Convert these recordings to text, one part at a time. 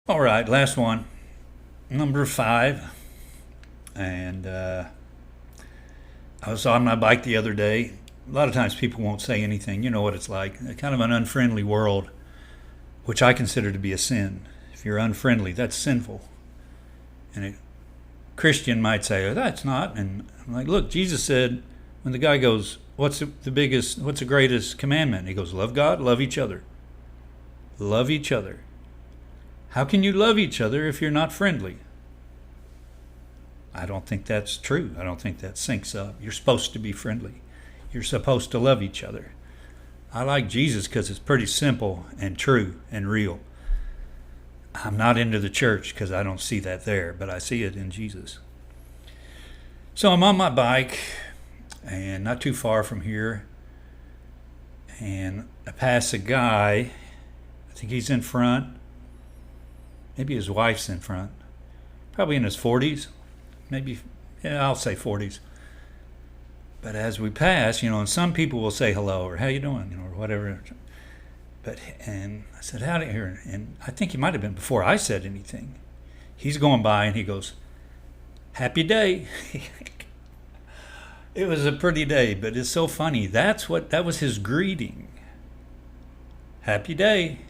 All right, last one. Number 5. And I was on my bike the other day. A lot of times people won't say anything. You know what it's like. A kind of an unfriendly world, which I consider to be a sin. If you're unfriendly, that's sinful. And a Christian might say, oh, that's not. And I'm like, look, Jesus said, when the guy goes, what's what's the greatest commandment? He goes, love God, love each other. Love each other. How can you love each other if you're not friendly? I don't think that's true. I don't think that syncs up. You're supposed to be friendly. You're supposed to love each other. I like Jesus because it's pretty simple and true and real. I'm not into the church because I don't see that there, but I see it in Jesus. So I'm on my bike and not too far from here, and I pass a guy. I think he's in front. Maybe his wife's in front. Probably in his 40s. Maybe, yeah, I'll say 40s. But as we pass, and some people will say hello or how you doing, or whatever. And I said, howdy here. And I think he might have been before I said anything. He's going by and he goes, happy day. It was a pretty day, but it's so funny. That was his greeting. Happy day.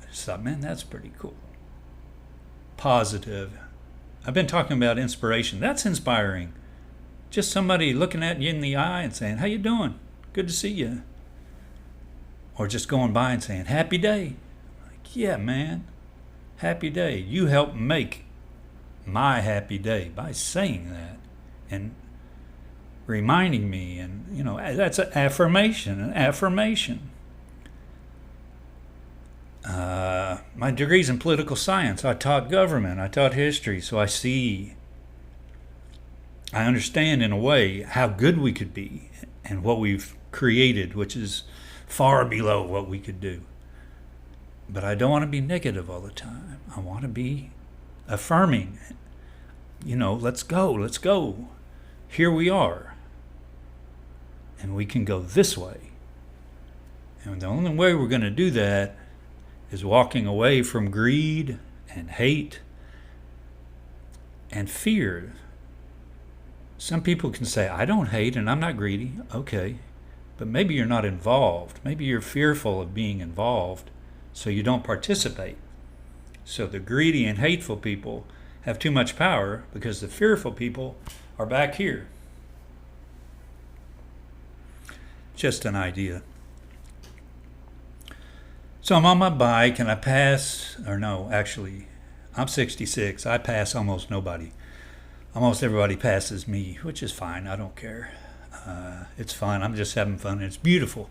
I just thought, man, that's pretty cool. Positive. I've been talking about inspiration. That's inspiring. Just somebody looking at you in the eye and saying, how you doing? Good to see you. Or just going by and saying, happy day. Like, yeah, man. Happy day. You helped make my happy day by saying that and reminding me. And, that's an affirmation. My degree's in political science. I taught government. I taught history. So I understand in a way how good we could be and what we've created, which is far below what we could do. But I don't want to be negative all the time. I want to be affirming. Let's go. Here we are. And we can go this way. And the only way we're going to do that is walking away from greed and hate and fear. Some people can say, I don't hate and I'm not greedy. Okay. But maybe you're not involved. Maybe you're fearful of being involved, so you don't participate. So the greedy and hateful people have too much power because the fearful people are back here. Just an idea. So I'm on my bike and I'm 66. I pass almost nobody. Almost everybody passes me, which is fine. I don't care. It's fun. I'm just having fun. And it's beautiful.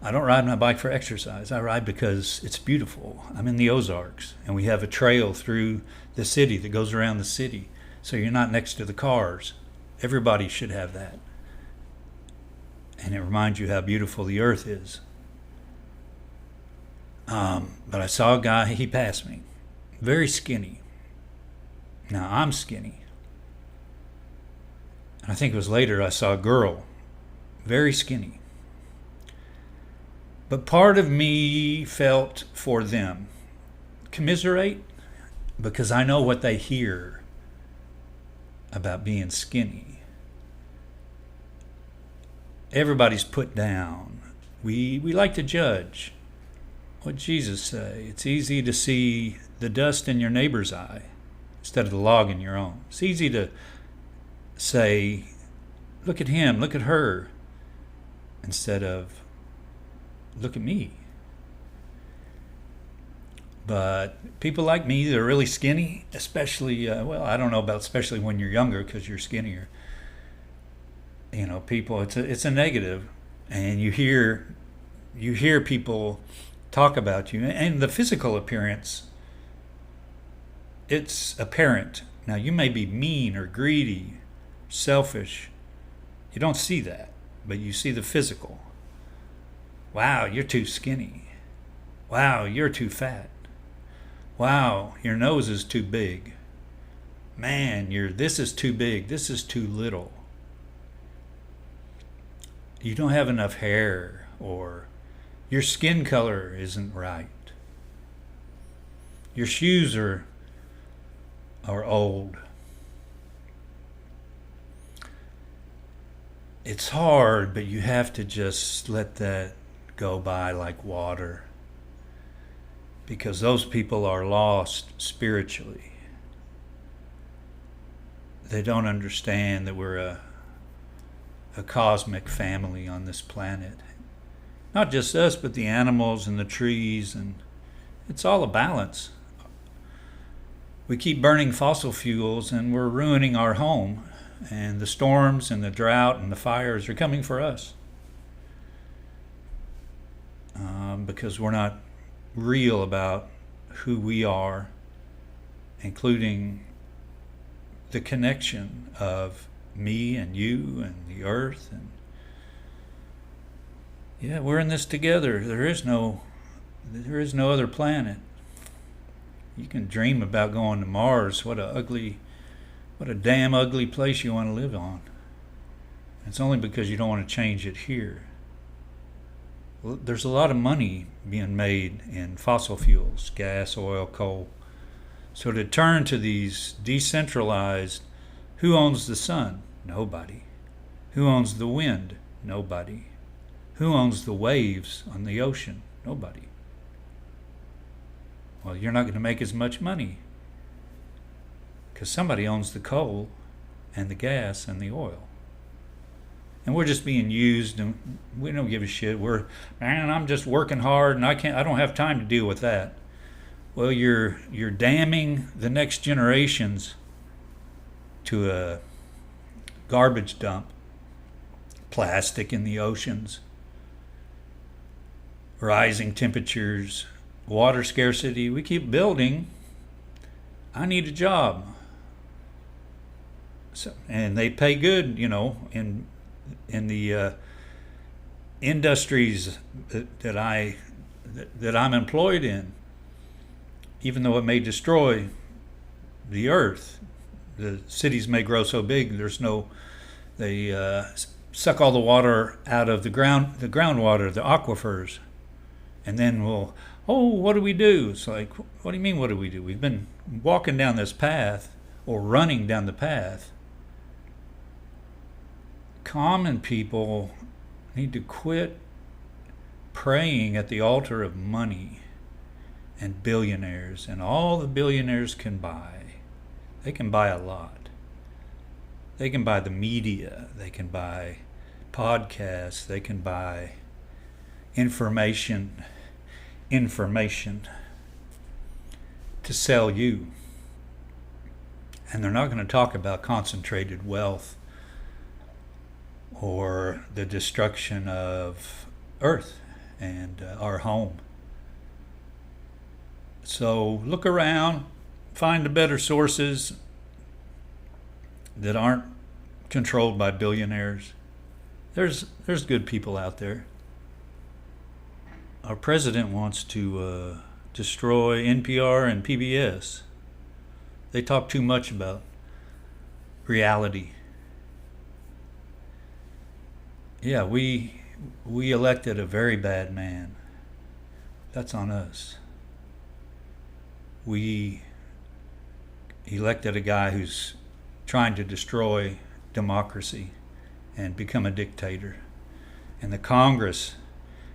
I don't ride my bike for exercise. I ride because it's beautiful. I'm in the Ozarks, and we have a trail through the city that goes around the city. So you're not next to the cars. Everybody should have that. And it reminds you how beautiful the earth is. But I saw a guy, he passed me. Very skinny. Now, I'm skinny. I think it was later I saw a girl, very skinny. But part of me felt for them. Commiserate, because I know what they hear about being skinny. Everybody's put down. We like to judge. What did Jesus say? It's easy to see the dust in your neighbor's eye instead of the log in your own. It's easy to say, look at him, look at her, instead of look at me. But people like me that are really skinny, especially, I don't know about especially when you're younger because you're skinnier. People, it's a negative, and you hear people talk about you, and the physical appearance, it's apparent. Now, you may be mean or greedy, selfish. You don't see that, but you see the physical. Wow, you're too skinny. Wow, you're too fat. Wow, your nose is too big. Man, this is too big. This is too little. You don't have enough hair, or your skin color isn't right. Your shoes are old. It's hard, but you have to just let that go by like water, because those people are lost spiritually. They don't understand that we're a cosmic family on this planet. Not just us, but the animals and the trees, and it's all a balance. We keep burning fossil fuels and we're ruining our home, and the storms and the drought and the fires are coming for us, because we're not real about who we are, including the connection of me and you and the earth. And yeah, we're in this together. There is no other planet. You can dream about going to Mars. What a damn ugly place you want to live on. It's only because you don't want to change it here. There's a lot of money being made in fossil fuels, gas, oil, coal. So to turn to these decentralized, who owns the sun? Nobody. Who owns the wind? Nobody. Who owns the waves on the ocean? Nobody. Well, you're not going to make as much money, because somebody owns the coal and the gas and the oil. And we're just being used, and we don't give a shit. I'm just working hard, and I don't have time to deal with that. Well, you're damning the next generations to a garbage dump, plastic in the oceans, rising temperatures, water scarcity. We keep building. I need a job. So, and they pay good, in the industries that I'm employed in. Even though it may destroy the earth, the cities may grow so big they suck all the water out of the groundwater, the aquifers, and then what do we do? It's like, what do you mean, what do we do? We've been walking down this path, or running down the path. Common people need to quit praying at the altar of money and billionaires, and all the billionaires can buy. They can buy a lot. They can buy the media. They can buy podcasts. They can buy information to sell you. And they're not going to talk about concentrated wealth or the destruction of Earth and our home. So look around, find the better sources that aren't controlled by billionaires. There's good people out there. Our president wants to destroy NPR and PBS. They talk too much about reality. Yeah, we elected a very bad man. That's on us. We elected a guy who's trying to destroy democracy and become a dictator. And the Congress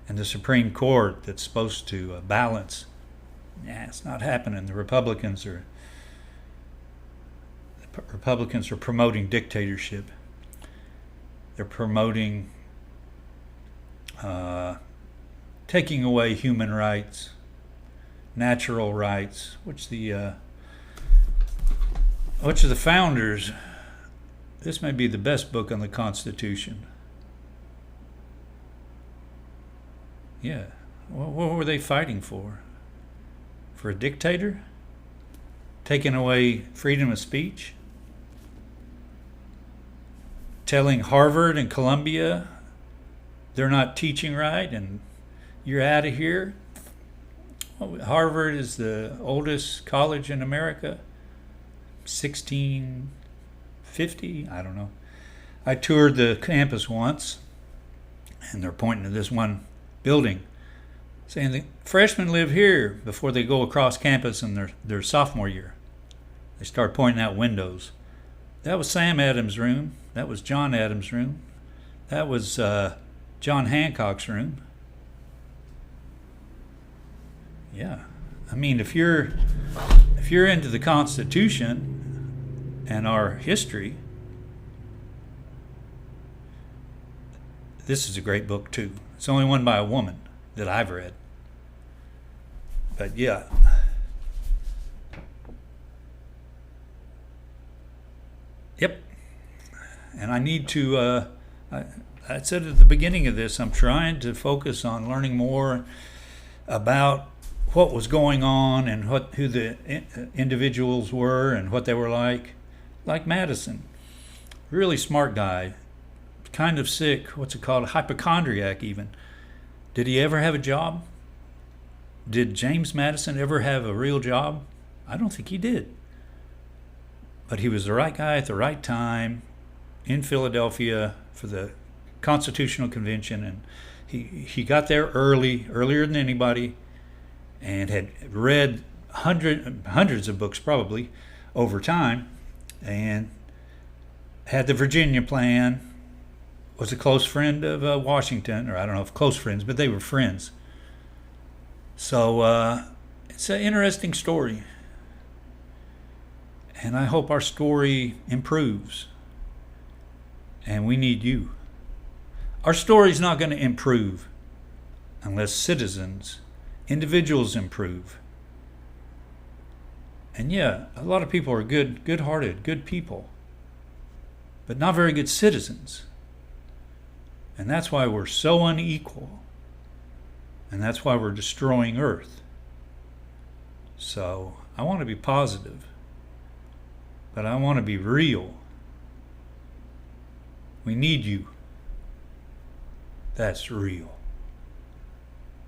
and the Supreme Court that's supposed to balance, it's not happening. The Republicans are promoting dictatorship. They're promoting taking away human rights, natural rights, which the founders. This may be the best book on the Constitution. Yeah, what were they fighting for? For a dictator? Taking away freedom of speech? Telling Harvard and Columbia they're not teaching right and you're out of here? Harvard is the oldest college in America, 1650, I don't know. I toured the campus once, and they're pointing to this one building saying the freshmen live here before they go across campus in their sophomore year. They start pointing out windows. That was Sam Adams' room. That was John Adams' room. That was John Hancock's room. Yeah. I mean, if you're into the Constitution and our history, this is a great book too. It's the only one by a woman that I've read. But yeah. Yep. And I need to, I said at the beginning of this, I'm trying to focus on learning more about what was going on and who the individuals were and what they were like. Like Madison, really smart guy, kind of sick, what's it called, a hypochondriac even. Did he ever have a job? Did James Madison ever have a real job? I don't think he did. But he was the right guy at the right time in Philadelphia for the Constitutional Convention, and he got there earlier than anybody, and had read hundreds of books probably over time, and had the Virginia Plan, was a close friend of Washington, or I don't know if close friends, but they were friends. So it's an interesting story. And I hope our story improves. And we need you. Our story's not going to improve unless citizens, individuals improve. And yeah, a lot of people are good-hearted, good people, but not very good citizens. And that's why we're so unequal. And that's why we're destroying Earth. So I want to be positive, but I want to be real. We need you. That's real.